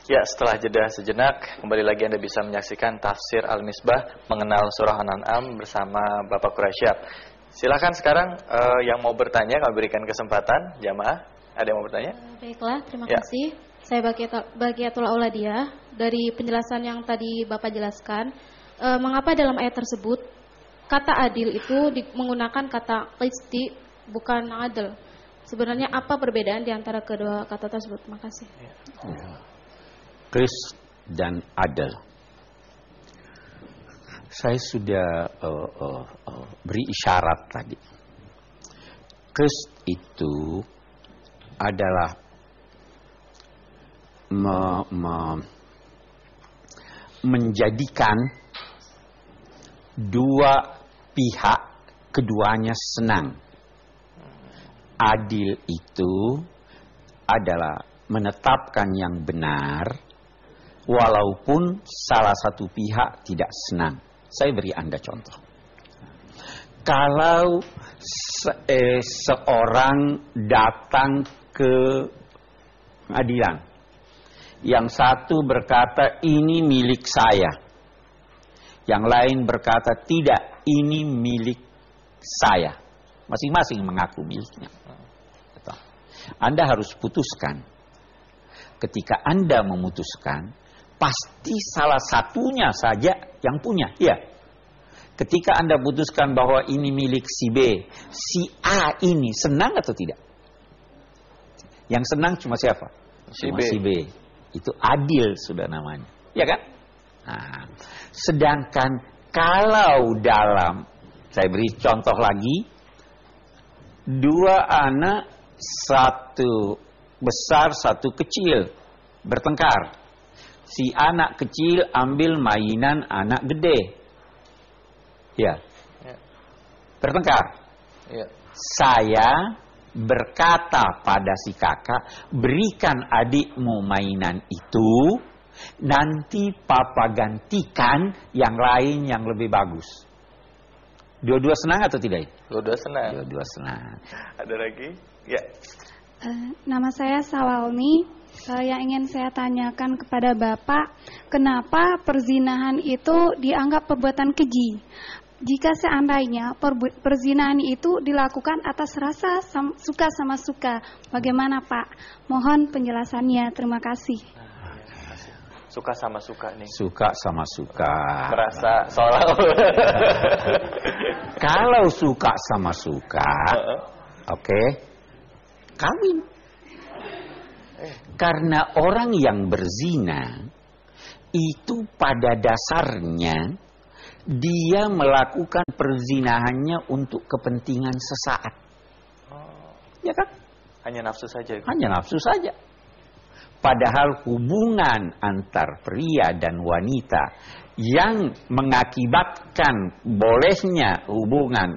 Ya, setelah jeda sejenak, kembali lagi Anda bisa menyaksikan Tafsir Al-Misbah mengenal Surah An-An'am bersama Bapak Quraisyab. Silakan sekarang yang mau bertanya, kami berikan kesempatan. Jamaah, ada yang mau bertanya? Baiklah, terima kasih. Saya Bagiatul Auladiyah. Dari penjelasan yang tadi Bapak jelaskan, mengapa dalam ayat tersebut kata adil itu menggunakan kata qisti bukan adil? Sebenarnya apa perbedaan di antara kedua kata tersebut? Terima kasih. Qist dan adil. Saya sudah beri isyarat tadi. Qist itu adalah menjadikan dua pihak keduanya senang. Adil itu adalah menetapkan yang benar walaupun salah satu pihak tidak senang. Saya beri Anda contoh. Kalau seorang datang ke pengadilan, yang satu berkata ini milik saya, yang lain berkata tidak, ini milik saya, masing-masing mengaku miliknya. Anda harus putuskan. Ketika Anda memutuskan, pasti salah satunya saja yang punya. Ya. Ketika Anda putuskan bahwa ini milik si B, si A ini senang atau tidak? Yang senang cuma siapa? Cuma si B. Itu adil sudah namanya. Ya kan? Nah, sedangkan kalau dalam, saya beri contoh lagi, dua anak, satu besar, satu kecil, bertengkar. Si anak kecil ambil mainan anak gede. Ya. Bertengkar. Ya. Saya berkata pada si kakak, berikan adikmu mainan itu, nanti papa gantikan yang lain yang lebih bagus. Dua-dua senang atau tidak? Dua-dua senang. Dua-dua senang. Ada lagi? Ya. Nama saya Sawalmi. Yang ingin saya tanyakan kepada Bapak, kenapa perzinahan itu dianggap perbuatan keji? Jika seandainya perzinahan itu dilakukan atas rasa suka sama suka, bagaimana Pak? Mohon penjelasannya, terima kasih. Suka sama suka nih. Suka sama suka. Merasa seolah. Kalau suka sama suka, oke, kawin. Karena orang yang berzina itu pada dasarnya dia melakukan perzinahannya untuk kepentingan sesaat. Ya kan? Hanya nafsu saja. Hanya nafsu saja. Padahal hubungan antar pria dan wanita yang mengakibatkan bolehnya hubungan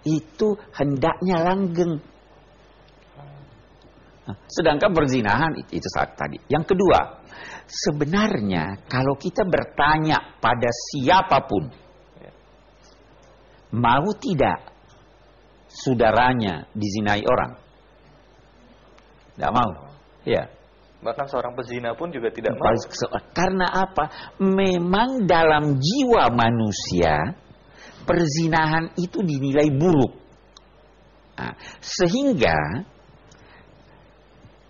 itu hendaknya langgeng. Sedangkan perzinahan itu saat tadi. Yang kedua, sebenarnya kalau kita bertanya pada siapapun, mau tidak saudaranya dizinai orang? Tidak mau. Ya. Bahkan seorang pezina pun juga tidak mau. Karena apa? Memang dalam jiwa manusia perzinahan itu dinilai buruk. Nah, sehingga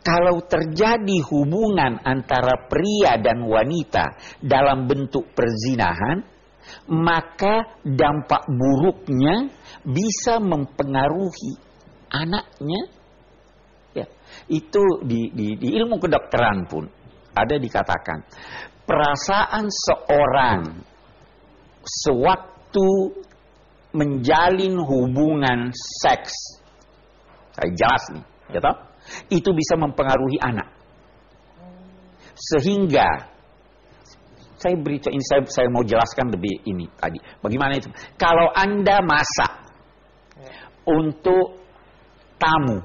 kalau terjadi hubungan antara pria dan wanita dalam bentuk perzinahan, maka dampak buruknya bisa mempengaruhi anaknya. Ya, itu di ilmu kedokteran pun ada dikatakan, perasaan seorang sewaktu menjalin hubungan seks, saya jelas nih, ya toh? Itu bisa mempengaruhi anak. Sehingga saya mau jelaskan lebih ini tadi. Bagaimana itu? Kalau Anda masak untuk tamu,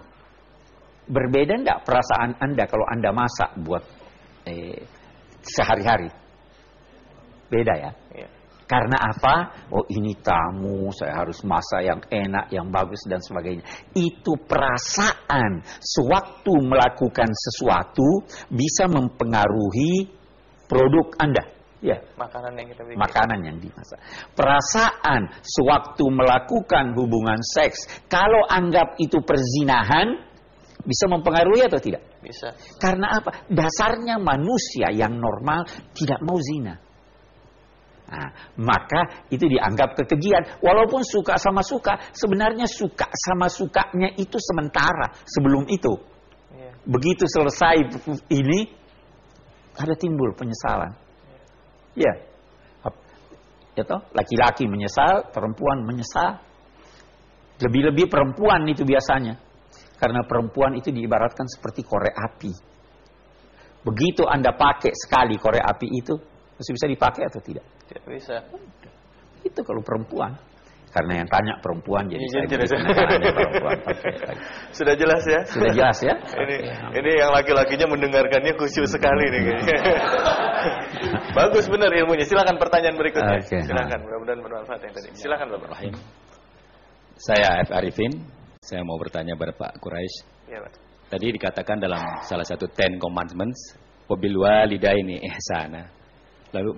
berbeda enggak perasaan Anda kalau Anda masak buat sehari-hari? Beda ya? Karena apa? Oh, ini tamu, saya harus masak yang enak, yang bagus dan sebagainya. Itu perasaan sewaktu melakukan sesuatu bisa mempengaruhi produk Anda. Ya, Makanan yang kita bikin. makanan yang dimasak. Perasaan sewaktu melakukan hubungan seks, kalau anggap itu perzinahan, bisa mempengaruhi atau tidak? Bisa. Karena apa? Dasarnya manusia yang normal tidak mau zina. Nah, maka itu dianggap kekejian. Walaupun suka sama suka, sebenarnya suka sama sukanya itu sementara sebelum itu. Iya. Begitu selesai ini, ada timbul penyesalan. Ya, ya toh, laki-laki menyesal, perempuan menyesal. Lebih-lebih perempuan itu biasanya. Karena perempuan itu diibaratkan seperti korek api. Begitu Anda pakai sekali korek api itu, masih bisa dipakai atau tidak? Tidak bisa. Itu kalau perempuan. Karena yang tanya perempuan, jadi saya tidak berikan tanya perempuan. Sudah jelas ya? Sudah jelas ya? Ini yang laki-lakinya mendengarkannya khusyuk sekali nih kayaknya. Bagus benar ilmunya. Silakan pertanyaan berikutnya. Silakan, mudah-mudahan bermanfaat yang tadi. Silakan Bapak. Saya F. Arifin. Saya mau bertanya pada Pak Quraisy. Ya, Pak. Tadi dikatakan dalam salah satu 10 Commandments, wabil walidaini ihsana. Lalu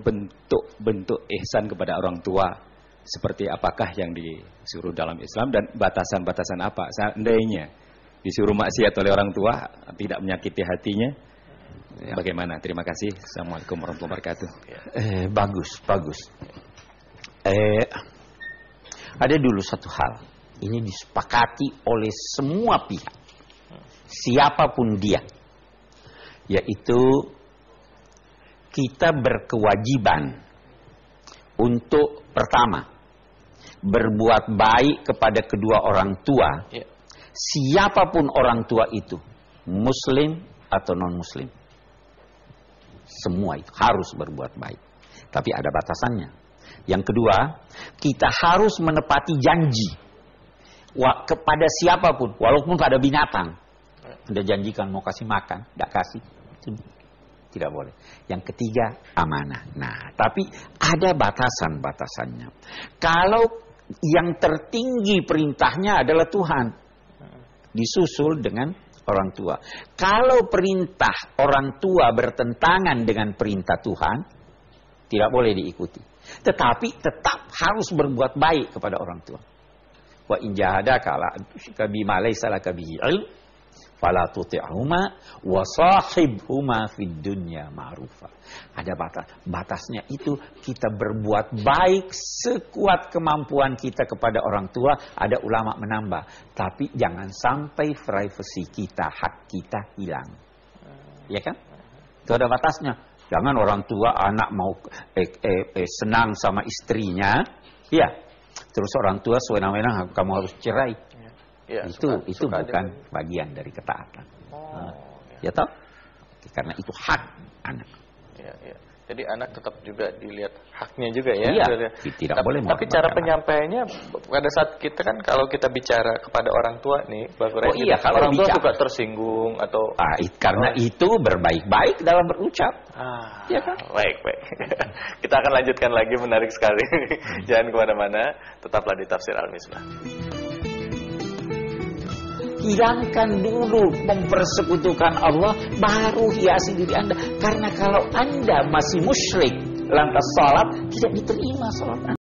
bentuk ihsan kepada orang tua seperti apakah yang disuruh dalam Islam dan batasan-batasan apa? Seandainya disuruh maksiat oleh orang tua, tidak menyakiti hatinya, bagaimana? Terima kasih. Assalamualaikum warahmatullahi wabarakatuh. Bagus. Ada dulu satu hal. Ini disepakati oleh semua pihak. Siapapun dia. Yaitu kita berkewajiban untuk pertama berbuat baik kepada kedua orang tua. Siapapun orang tua itu, muslim atau non-muslim. Semua itu harus berbuat baik. Tapi ada batasannya. Yang kedua, kita harus menepati janji kepada siapapun, walaupun pada binatang. Anda janjikan mau kasih makan, tidak kasih, tidak boleh. Yang ketiga, amanah. Nah, tapi ada batasan-batasannya. Kalau yang tertinggi perintahnya adalah Tuhan, disusul dengan orang tua. Kalau perintah orang tua bertentangan dengan perintah Tuhan, tidak boleh diikuti. Tetapi tetap harus berbuat baik kepada orang tua. Wa in jahadaka ala an tusyrika bima laysa laka bihi ilm fala tuti'huma wa sahibhuma fid dunya ma'rufa. Ada batasnya itu kita berbuat baik sekuat kemampuan kita kepada orang tua. Ada ulama menambah, tapi jangan sampai privasi kita, hak kita hilang. Ya kan? Itu ada batasnya. Jangan orang tua anak mau senang sama istrinya, ya. Terus orang tua sewenang-wenang kamu harus cerai. Ya, itu bukan bagian dari ketaatan. Ya toh? Karena itu hak anak. Ya. Jadi anak tetap juga dilihat haknya juga ya. Iya, tidak boleh. Tapi cara penyampaiannya pada saat kita kan kalau kita bicara kepada orang tua nih, kalau orang tua suka tersinggung atau karena itu berbaik-baik dalam berucap. Ya kan? Baik. Kita akan lanjutkan lagi, menarik sekali. Jangan kemana-mana, tetaplah di Tafsir Al-Misbah. Hilangkan dulu mempersekutukan Allah, baru hiasi diri Anda. Karena kalau Anda masih musyrik, lantas salat, tidak diterima salat Anda.